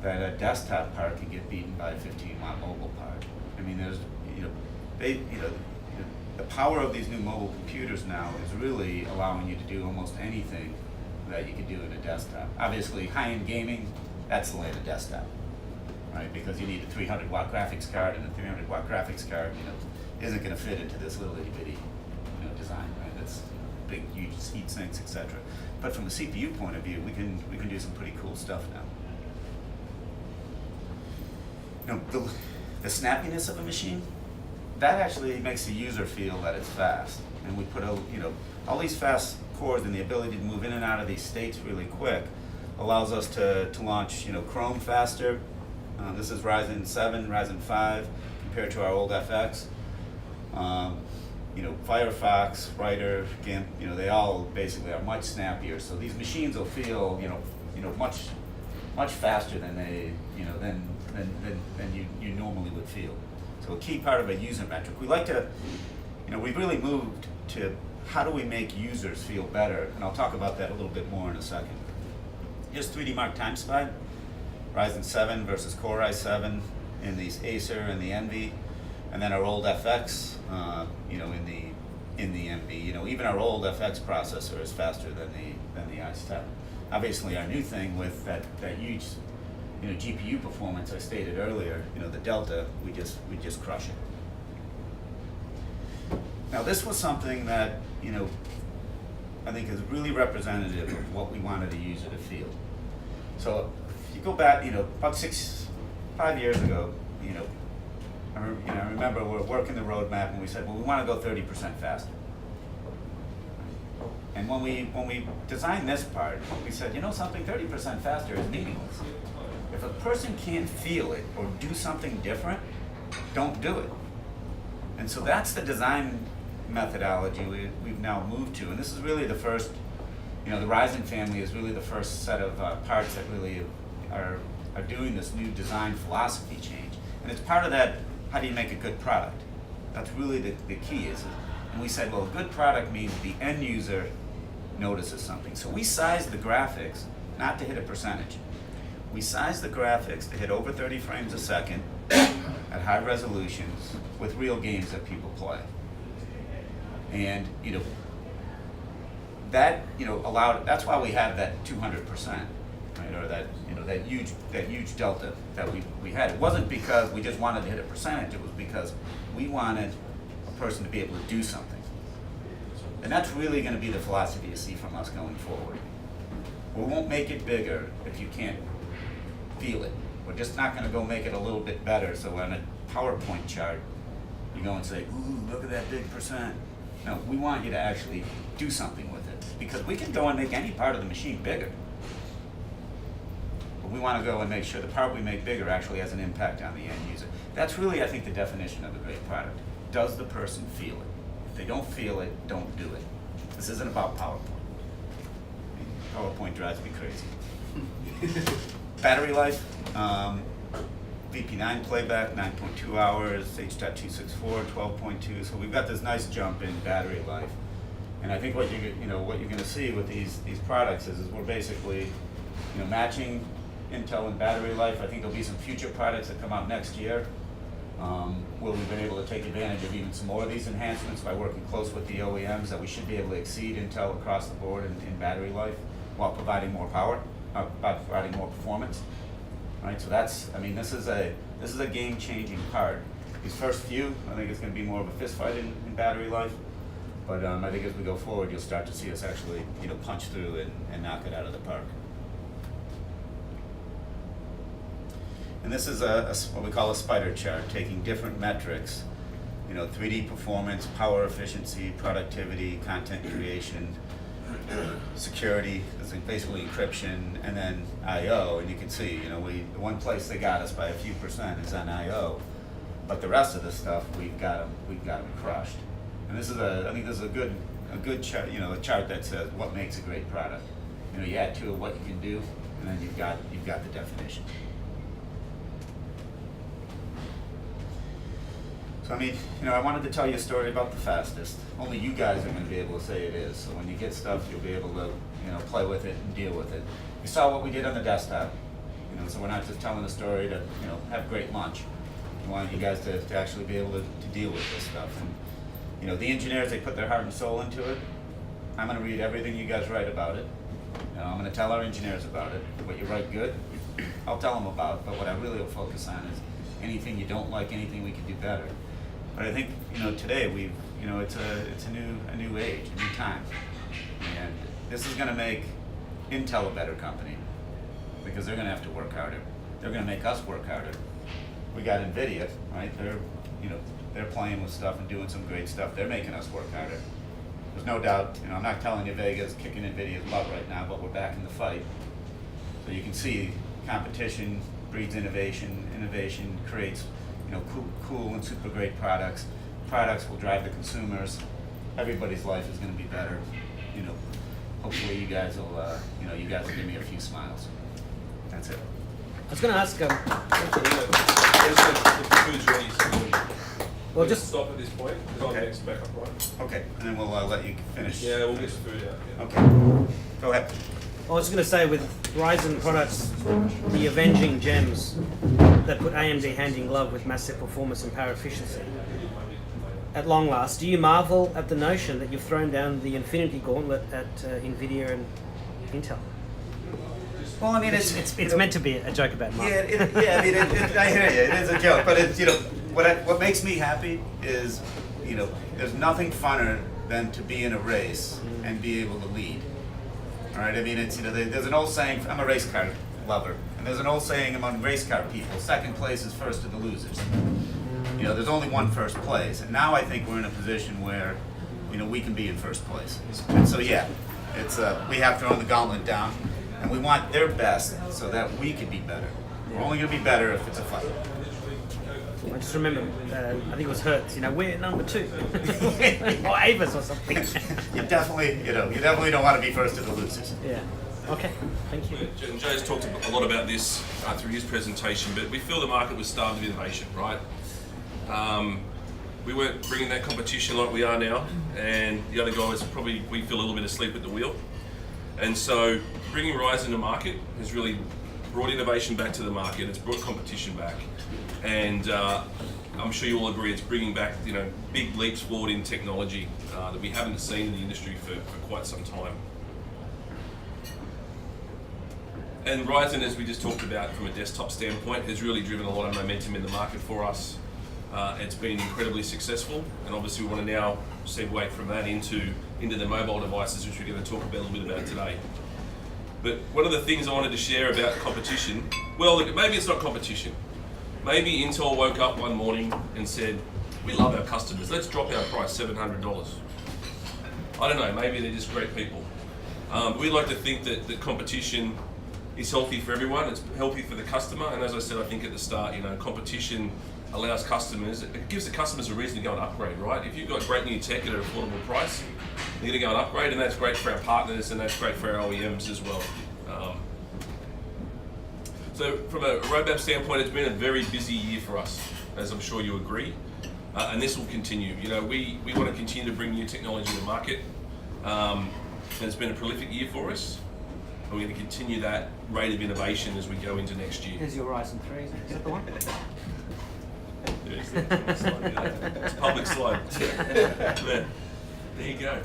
Speaker 2: that a desktop part can get beaten by a 15-watt mobile part. I mean, there's, the power of these new mobile computers now is really allowing you to do almost anything that you could do in a desktop. Obviously, high-end gaming, that's the way the desktop, right? Because you need a 300-watt graphics card, and a 300-watt graphics card, isn't going to fit into this little itty-bitty, design, right? That's big, huge heat sinks, etc. But from a CPU point of view, we can do some pretty cool stuff now. The snappiness of a machine, that actually makes the user feel that it's fast. And we put all these fast cores and the ability to move in and out of these states really quick allows us to launch Chrome faster. This is Ryzen 7, Ryzen 5 compared to our old FX. Firefox, Writer, GIMP, they all basically are much snappier. So these machines will feel, much faster than they, than you normally would feel. So a key part of a user metric. We like to, we've really moved to how do we make users feel better, and I'll talk about that a little bit more in a second. Here's 3D Mark time spy, Ryzen 7 versus Core i7 in these Acer and the Envy. And then our old FX, in the MB, even our old FX processor is faster than the i7. Obviously, our new thing with that huge, GPU performance I stated earlier, the Delta, we just crush it. Now, this was something that I think is really representative of what we wanted the user to feel. So, if you go back, about 5 years ago, I remember we were working the roadmap and we said, well, we want to go 30% faster. And when we designed this part, we said, something, 30% faster is meaningless. If a person can't feel it or do something different, don't do it. And so that's the design methodology we've now moved to. And this is really the first, the Ryzen family is really the first set of parts that really are doing this new design philosophy change. And it's part of that, how do you make a good product? That's really the key is. And we said, well, a good product means the end user notices something. So we sized the graphics not to hit a percentage. We sized the graphics to hit over 30 frames a second at high resolutions with real games that people play. And that allowed. That's why we have that 200%. Right, or that huge delta that we had. It wasn't because we just wanted to hit a percentage. It was because we wanted a person to be able to do something. And that's really going to be the philosophy you see from us going forward. We won't make it bigger if you can't feel it. We're just not going to go make it a little bit better. So on a PowerPoint chart, you go and say, "Ooh, look at that big percent." No, we want you to actually do something with it because we can go and make any part of the machine bigger. We want to go and make sure the part we make bigger actually has an impact on the end user. That's really, I think, the definition of a great product. Does the person feel it? If they don't feel it, don't do it. This isn't about PowerPoint. PowerPoint drives me crazy. Battery life, VP9 playback, 9.2 hours, H.264, 12.2. So we've got this nice jump in battery life. And I think what you're going to see with these products is we're basically matching Intel in battery life. I think there'll be some future products that come out next year where we've been able to take advantage of even some more of these enhancements by working close with the OEMs, that we should be able to exceed Intel across the board in battery life while providing more power, providing more performance. Right, so this is a game-changing part. These first few, I think it's going to be more of a fist fight in battery life, but I think as we go forward, you'll start to see us actually, punch through and knock it out of the park. And this is what we call a spider chart, taking different metrics, 3D performance, power efficiency, productivity, content creation, security, basically encryption, and then I/O. And you can see, the one place they got us by a few percent is on I/O, but the rest of the stuff we've got them crushed. And this is I think this is a good chart, a chart that says what makes a great product. You add to it what you can do, and then you've got the definition. So I wanted to tell you a story about the fastest. Only you guys are going to be able to say it is. So when you get stuff, you'll be able to, play with it and deal with it. You saw what we did on the desktop. So we're not just telling a story to, have great lunch. We want you guys to actually be able to deal with this stuff. And, the engineers, they put their heart and soul into it. I'm going to read everything you guys write about it. I'm going to tell our engineers about it. What you write good, I'll tell them about. But what I really will focus on is anything you don't like, anything we can do better. But I think today it's a new age, a new time, and this is going to make Intel a better company because they're going to have to work harder. They're going to make us work harder. We got NVIDIA, right? They're playing with stuff and doing some great stuff. They're making us work harder. There's no doubt. I'm not telling you Vega's kicking NVIDIA's butt right now, but we're back in the fight. So you can see competition breeds innovation. Innovation creates cool and super great products. Products will drive the consumers. Everybody's life is going to be better. Hopefully you guys will, give me a few smiles. That's it.
Speaker 3: I was going to ask.
Speaker 1: The food's ready, so
Speaker 3: Well, just
Speaker 1: stop at this point because
Speaker 2: Okay.
Speaker 1: I'll next back up, right?
Speaker 2: Okay, and then we'll let you finish.
Speaker 1: Yeah, we'll get some food out. Yeah.
Speaker 2: Okay. Go ahead.
Speaker 3: I was going to say, with Ryzen products, the avenging gems that put AMD hand in glove with massive performance and power efficiency. At long last, do you marvel at the notion that you've thrown down the infinity gauntlet at NVIDIA and Intel?
Speaker 2: Well,
Speaker 3: It's meant to be a joke about marvel.
Speaker 2: I hear you. It is a joke, but it's what makes me happy is there's nothing funner than to be in a race and be able to lead. All right, it's there's an old saying. I'm a race car lover, and there's an old saying among race car people: second place is first to the losers. There's only one first place, and now I think we're in a position where we can be in first place. And so it's we have thrown the gauntlet down, and we want their best so that we can be better. We're only going to be better if it's a fight.
Speaker 3: I just remember, I think it was Hertz. We're number 2, or Avis or something.
Speaker 2: You definitely don't want to be first to the losers.
Speaker 3: Yeah. Okay. Thank you.
Speaker 1: And Joe's talked a lot about this through his presentation, but we feel the market was starved of innovation, right? We weren't bringing that competition like we are now, and the other guys we feel a little bit asleep at the wheel. And so bringing Ryzen to market has really brought innovation back to the market. It's brought competition back, and I'm sure you all agree it's bringing back big leaps forward in technology that we haven't seen in the industry for quite some time. And Ryzen, as we just talked about from a desktop standpoint, has really driven a lot of momentum in the market for us. It's been incredibly successful, and obviously we want to now segue from that into the mobile devices, which we're going to talk about a little bit about today. But one of the things I wanted to share about competition, well, look, maybe it's not competition. Maybe Intel woke up one morning and said, we love our customers, let's drop our price $700. I don't know, maybe they're just great people. We like to think that the competition is healthy for everyone, it's healthy for the customer, and as I said, I think at the start, competition allows customers, it gives the customers a reason to go and upgrade, right? If you've got great new tech at an affordable price, you're going to go and upgrade, and that's great for our partners, and that's great for our OEMs as well. So So from a roadmap standpoint, it's been a very busy year for us, as I'm sure you agree, and this will continue. You know, we want to continue to bring new technology to market, and it's been a prolific year for us, and we're going to continue that rate of innovation as we go into next year.
Speaker 3: Here's your Ryzen 3, is that the one?
Speaker 1: Yeah, it's a public slide. There you go.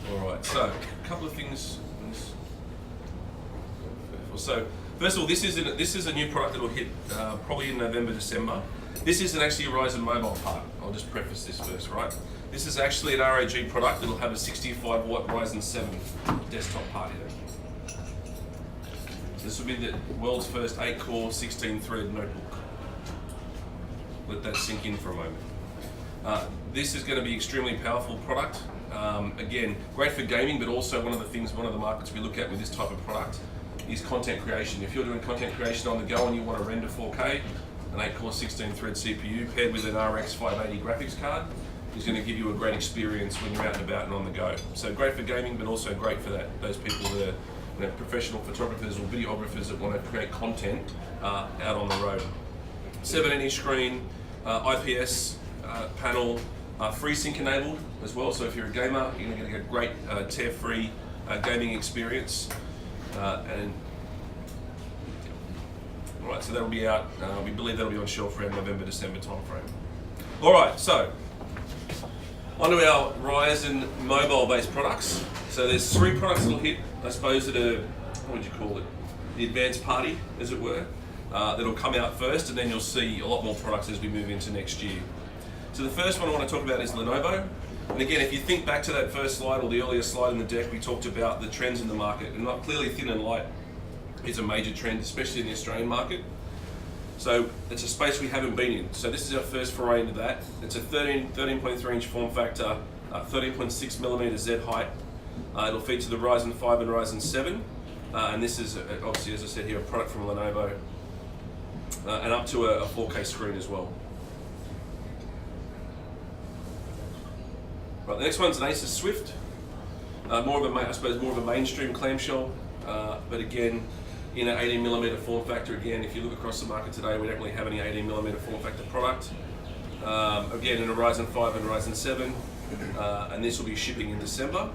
Speaker 1: All right, so a couple of things. So first of all, this is a new product that will hit probably in November, December. This isn't actually a Ryzen Mobile part. I'll just preface this first, right? This is actually an RAG product that'll have a 65 watt Ryzen 7 desktop part in it. This will be the world's first 8-core, 16-thread notebook. Let that sink in for a moment. This is going to be extremely powerful product. Again, great for gaming, but also one of the markets we look at with this type of product is content creation. If you're doing content creation on the go and you want to render 4K, an 8-core 16-thread CPU paired with an RX 580 graphics card is going to give you a great experience when you're out and about and on the go. So great for gaming, but also great for those people that are professional photographers or videographers that want to create content out on the road. 17-inch screen, IPS panel, FreeSync enabled as well. So if you're a gamer, you're going to get a great tear-free gaming experience. Alright, so that'll be out, we believe that'll be on shelf around November, December timeframe. Alright, so onto our Ryzen Mobile based products. So there's 3 products that'll hit, I suppose, at a, what would you call it, the advanced party, as it were, that'll come out first, and then you'll see a lot more products as we move into next year. So the first one I want to talk about is Lenovo. And again, if you think back to that first slide or the earlier slide in the deck, we talked about the trends in the market, and not clearly thin and light is a major trend, especially in the Australian market. So it's a space we haven't been in. So this is our first foray into that. It's a 13.3 inch form factor, 13.6 millimeter Z height. It'll feature the Ryzen 5 and Ryzen 7. And this is obviously, as I said here, a product from Lenovo, and up to a 4K screen as well. Right, the next one's an Asus Swift. More of a mainstream clamshell, but again, in an 18mm form factor. Again, if you look across the market today, we don't really have any 18mm form factor product. Again, in a Ryzen 5 and Ryzen 7, and this will be shipping in December.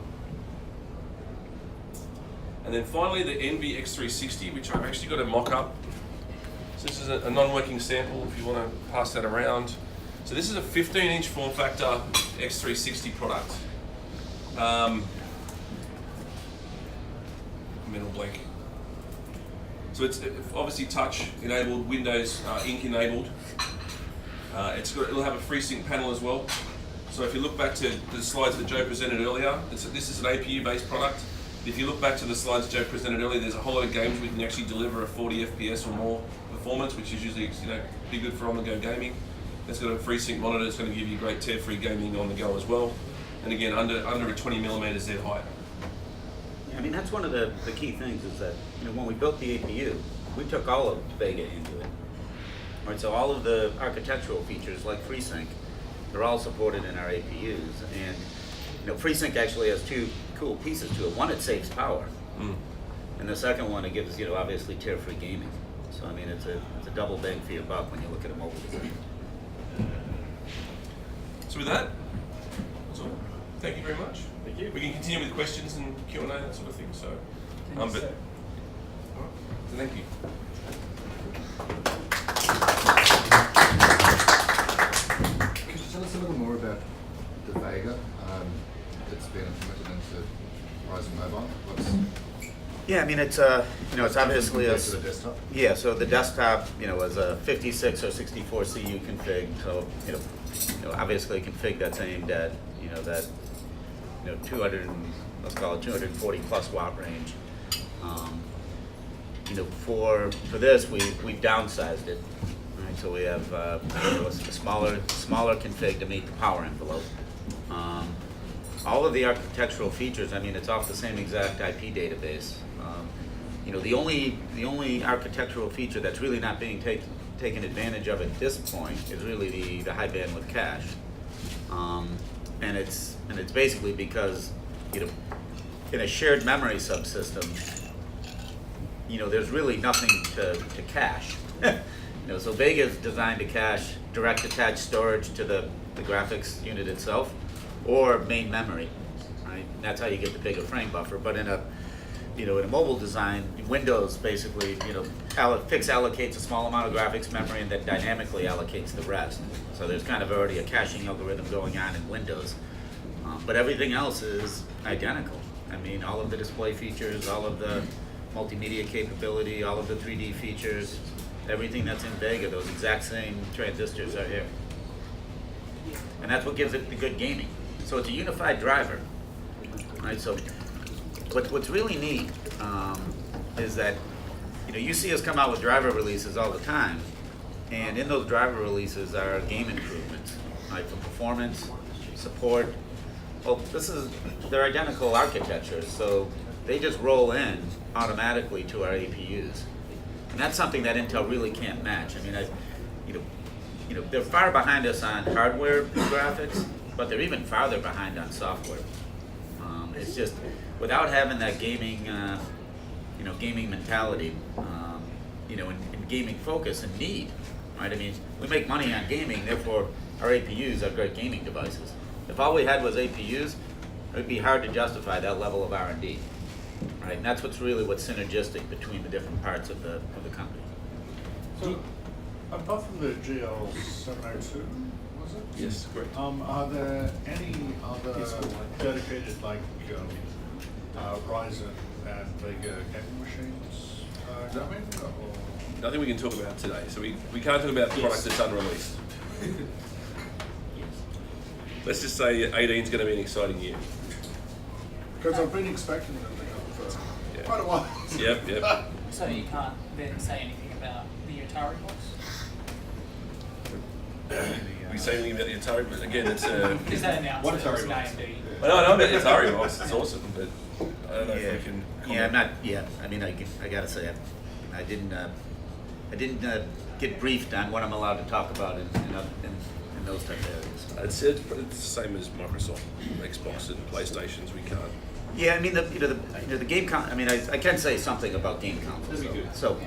Speaker 1: And then finally, the Envy X360, which I've actually got a mock-up. So this is a non-working sample if you want to pass that around. So this is a 15-inch form factor X360 product. Mental blank. So it's obviously touch enabled, Windows ink enabled. It'll have a FreeSync panel as well. So if you look back to the slides that Joe presented earlier, this is an APU-based product. If you look back to the slides Joe presented earlier, there's a whole lot of games we can actually deliver a 40 FPS or more performance, which is usually pretty good for on-the-go gaming. It's got a FreeSync monitor. It's going to give you great tear-free gaming on the go as well. And again, under a 20mm Z height.
Speaker 2: Yeah, I mean, that's one of the key things is that, when we built the APU, we took all of Vega into it. Right, so all of the architectural features like FreeSync, they're all supported in our APUs. And FreeSync actually has 2 cool pieces to it. One, it saves power. And the second one, it gives, obviously tear-free gaming. So I mean, it's a double bang for your buck when you look at a mobile design.
Speaker 1: So with that, that's all. Thank you very much.
Speaker 4: Thank you.
Speaker 1: We can continue with questions and Q&A, that sort of thing. So, all right. So thank you.
Speaker 4: Could you tell us a little more about the Vega that's been implemented into Ryzen Mobile?
Speaker 2: Yeah, I mean, it's it's obviously
Speaker 4: compared to the desktop?
Speaker 2: Yeah, so the desktop, is a 56 or 64 CU config. So, obviously a config that's aimed at, that, 240 plus watt range. For this, we've downsized it. Right? So we have a smaller config to meet the power envelope. All of the architectural features, I mean, it's off the same exact IP database. The only architectural feature that's really not being taken advantage of at this point is really the high bandwidth cache, and it's basically because in a shared memory subsystem, there's really nothing to cache. So Vega is designed to cache direct attached storage to the graphics unit itself, or main memory, right? That's how you get the bigger frame buffer. But in a mobile design, Windows basically, allocates a small amount of graphics memory and then dynamically allocates the rest. So there's kind of already a caching algorithm going on in Windows. But everything else is identical. I mean, all of the display features, all of the multimedia capability, all of the 3D features, everything that's in Vega, those exact same transistors are here. And that's what gives it the good gaming. So it's a unified driver, right? So what's really neat is that, you see us come out with driver releases all the time, and in those driver releases are game improvements, right? For performance, support. Well, they're identical architectures, so they just roll in automatically to our APUs. And that's something that Intel really can't match. I mean, they're far behind us on hardware graphics, but they're even farther behind on software. It's just, without having that gaming, gaming mentality, and gaming focus and need, right? I mean, we make money on gaming, therefore our APUs are great gaming devices. If all we had was APUs, it would be hard to justify that level of R&D, right? And that's what's synergistic between the different parts of the company.
Speaker 5: So, apart from the GL702, was it?
Speaker 1: Yes, correct.
Speaker 5: Are there any other dedicated, like Ryzen and Vega gaming machines coming? Or?
Speaker 1: Nothing we can talk about today. So we can't talk about product that's unreleased. Let's just say 18 is going to be an exciting year.
Speaker 5: Because I've been expecting them to come for quite a while.
Speaker 1: Yep.
Speaker 6: So you can't then say anything about the Atari box?
Speaker 1: We say anything about the Atari, but again, it's a...
Speaker 6: Because they announced
Speaker 7: What
Speaker 6: it was
Speaker 7: Atari
Speaker 6: an
Speaker 7: box?
Speaker 6: AMD.
Speaker 1: I know about the Atari box, it's awesome, but I don't know if we can comment.
Speaker 2: Yeah, I'm not. Yeah, I mean, I gotta say, I didn't get briefed on what I'm allowed to talk about in those type of areas.
Speaker 1: It's the same as Microsoft, Xbox and PlayStations, we can't.
Speaker 2: Yeah, I mean, the game I mean, I can say something about game consoles.
Speaker 7: That'd be good.
Speaker 2: So,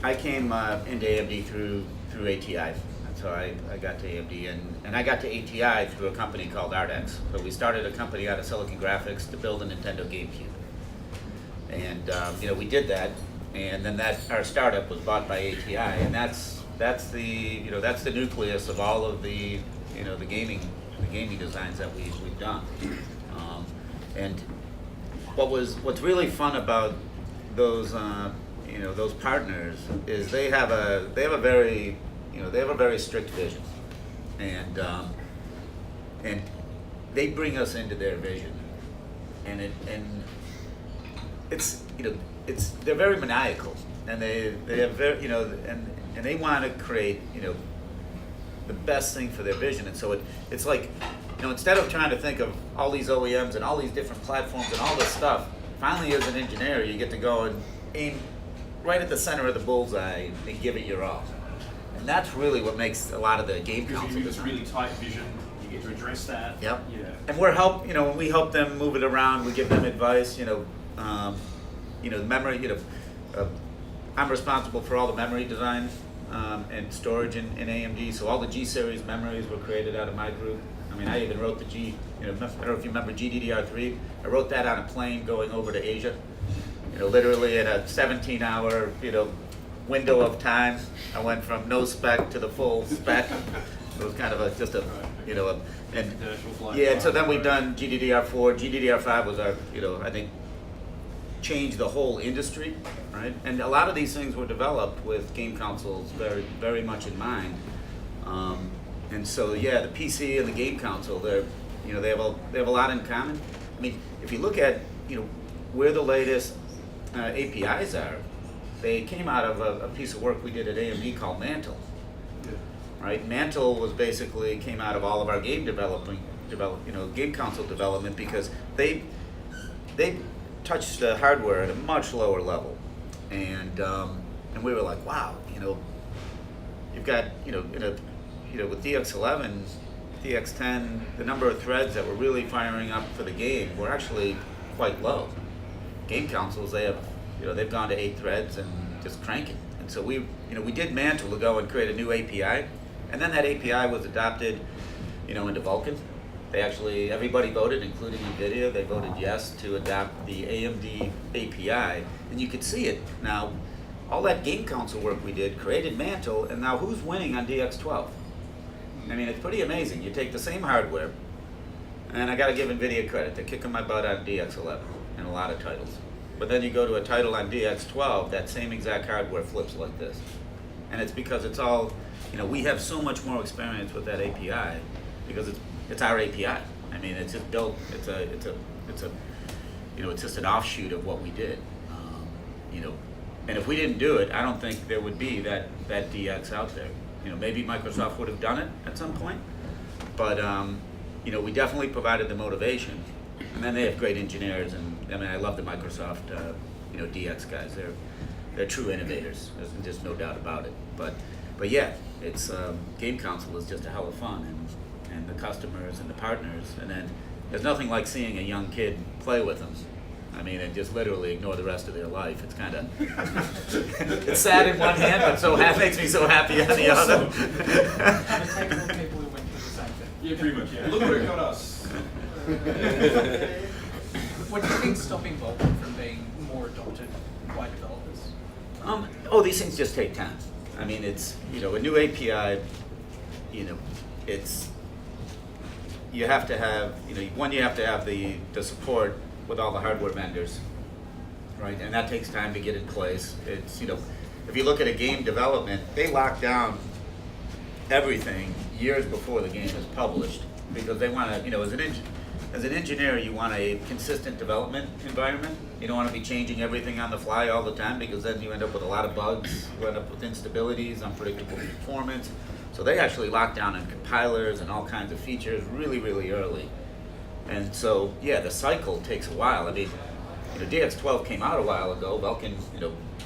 Speaker 2: I came into AMD through ATI. So I got to AMD, and I got to ATI through a company called Ardex. So we started a company out of Silicon Graphics to build a Nintendo GameCube. And we did that, and then our startup was bought by ATI, and that's the nucleus of all of the gaming designs that we've done. And what's really fun about those those partners is they have a very strict vision, and they bring us into their vision, and they're very maniacal, and they have very and they want to create the best thing for their vision, and so it's like instead of trying to think of all these OEMs and all these different platforms and all this stuff, finally as an engineer you get to go and aim right at the center of the bullseye and give it your all. And that's really what makes a lot of the game
Speaker 7: Because
Speaker 2: console
Speaker 7: you use
Speaker 2: design.
Speaker 7: really tight vision, you get to address that.
Speaker 2: Yep.
Speaker 7: Yeah.
Speaker 2: And when we help them move it around, we give them advice. Memory. I'm responsible for all the memory design and storage in AMD. So all the G series memories were created out of my group. I mean, I even wrote the G. I don't know if you remember GDDR3. I wrote that on a plane going over to Asia. Literally in a 17-hour window of time, I went from no spec to the full spec. It was kind of and so then we've done GDDR4. GDDR5 was our, I think, changed the whole industry, right? And a lot of these things were developed with game consoles very, very much in mind. And so, yeah, the PC and the game console, they have a lot in common. I mean, if you look at, where the latest APIs are, they came out of a piece of work we did at AMD called Mantle. Right? Mantle was basically came out of all of our game game console development, because they touched the hardware at a much lower level, and we were like, wow, you've got with DX11, DX10, the number of threads that were really firing up for the game were actually quite low. Game consoles, they've gone to 8 threads and just cranking. And so we did Mantle to go and create a new API, and then that API was adopted, into Vulkan. They actually, everybody voted, including NVIDIA, they voted yes to adopt the AMD API, and you could see it. Now, all that game console work we did created Mantle, and now who's winning on DX12? I mean, it's pretty amazing. You take the same hardware, and I gotta give NVIDIA credit, they're kicking my butt on DX11 in a lot of titles. But then you go to a title on DX12, that same exact hardware flips like this. And it's because it's all, we have so much more experience with that API because it's our API. I mean, it's just built. It's just an offshoot of what we did. And if we didn't do it, I don't think there would be that DX out there. Maybe Microsoft would have done it at some point, but we definitely provided the motivation. And then they have great engineers, and I mean, I love the Microsoft, DX guys. They're true innovators. There's just no doubt about it. But yeah, it's game console is just a hell of fun, and the customers and the partners, and then there's nothing like seeing a young kid play with them. I mean, and just literally ignore the rest of their life. It's kind of it's sad in one hand, but makes me so happy on the other.
Speaker 6: The technical people who went through the same thing.
Speaker 5: Yeah, pretty much. Yeah. Look where it got us.
Speaker 6: What do you think's stopping Vulkan from being more adopted by developers?
Speaker 2: These things just take time. I mean, it's a new API. You have to have you have to have the support with all the hardware vendors, right? And that takes time to get in place. It's if you look at a game development, they lock down everything years before the game is published because they want to as an engineer, you want a consistent development environment. You don't want to be changing everything on the fly all the time because then you end up with a lot of bugs, you end up with instabilities, unpredictable performance. So they actually lock down on compilers and all kinds of features really, really early. And so, yeah, the cycle takes a while. I mean, DX12 came out a while ago. Vulkan,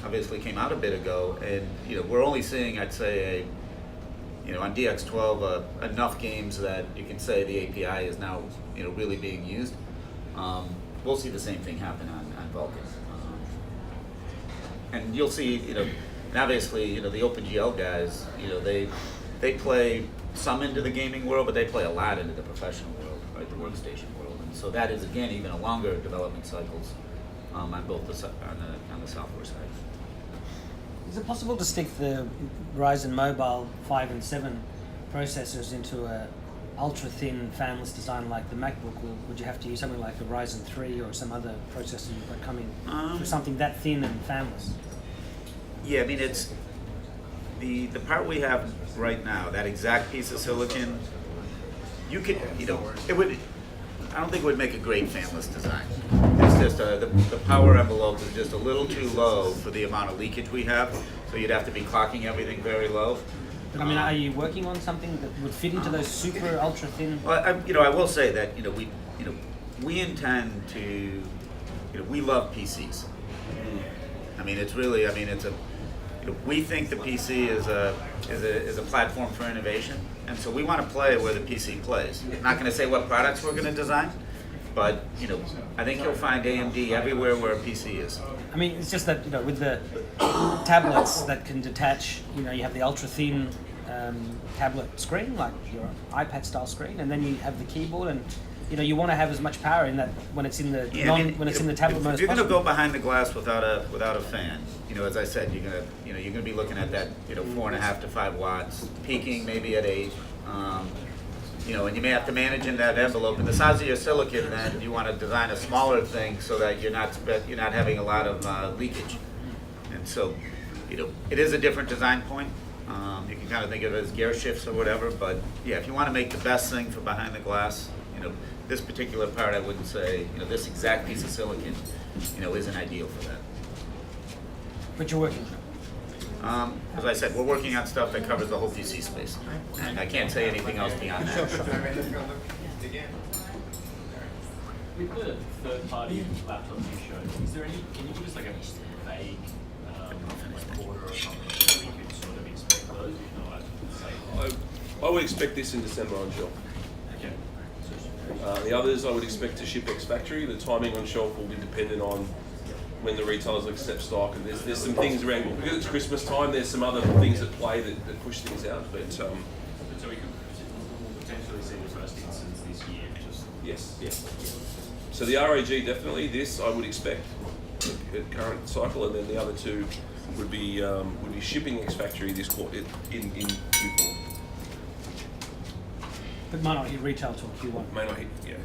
Speaker 2: obviously came out a bit ago, and we're only seeing, I'd say, on DX12 enough games that you can say the API is now really being used. We'll see the same thing happen on Vulkan, and you'll see and obviously the OpenGL guys they play some into the gaming world, but they play a lot into the professional world, right, the workstation world, and so that is again even a longer development cycles on both on the software side.
Speaker 3: Is it possible to stick the Ryzen Mobile 5 and 7 processors into a ultra-thin fanless design like the MacBook, or would you have to use something like the Ryzen 3 or some other processor you've got coming for something that thin and fanless?
Speaker 2: Yeah, I mean, it's the part we have right now, that exact piece of silicon, you could, it would, I don't think it would make a great fanless design. It's just the power envelope is just a little too low for the amount of leakage we have, so you'd have to be clocking everything very low.
Speaker 3: But I mean, are you working on something that would fit into those super ultra thin?
Speaker 2: Well, I will say that we intend to, we love PCs. I mean, it's really, it's a, we think the PC is a platform for innovation, and so we want to play where the PC plays. I'm not going to say what products we're going to design, but I think you'll find AMD everywhere where a PC is.
Speaker 3: I mean, it's just that with the tablets that can detach, you have the ultra thin tablet screen, like your iPad style screen, and then you have the keyboard, and you want to have as much power in that when it's in the it's in the tablet mode.
Speaker 2: If you're going to go behind the glass without a fan, as I said, you're going to be looking at that 4.5 to 5 watts, peaking maybe at 8. And you may have to manage in that envelope. And the size of your silicon, then you want to design a smaller thing so that you're not having a lot of leakage. And so, it is a different design point. You can kind of think of it as gear shifts or whatever. But yeah, if you want to make the best thing for behind the glass, this particular part, I wouldn't say, this exact piece of silicon, isn't ideal for that.
Speaker 3: But you're working.
Speaker 2: As I said, we're working on stuff that covers the whole PC space, and I can't say anything else beyond that.
Speaker 3: Sure.
Speaker 7: With the third-party laptops you showed, can you give us like a vague order or something that we could sort of expect those?
Speaker 1: I would expect this in December, I'm sure. The others I would expect to ship ex-factory. The timing on shelf will be dependent on when the retailers accept stock, and there's some things around, because it's Christmas time, there's some other things at play that push things out, but
Speaker 7: So we could potentially see the first instance this year.
Speaker 1: yes. So the RAG definitely, this I would expect at current cycle, and then the other two would be shipping ex-factory this quarter in Q4.
Speaker 3: But might not hit retail till Q1.
Speaker 1: May not hit, yeah.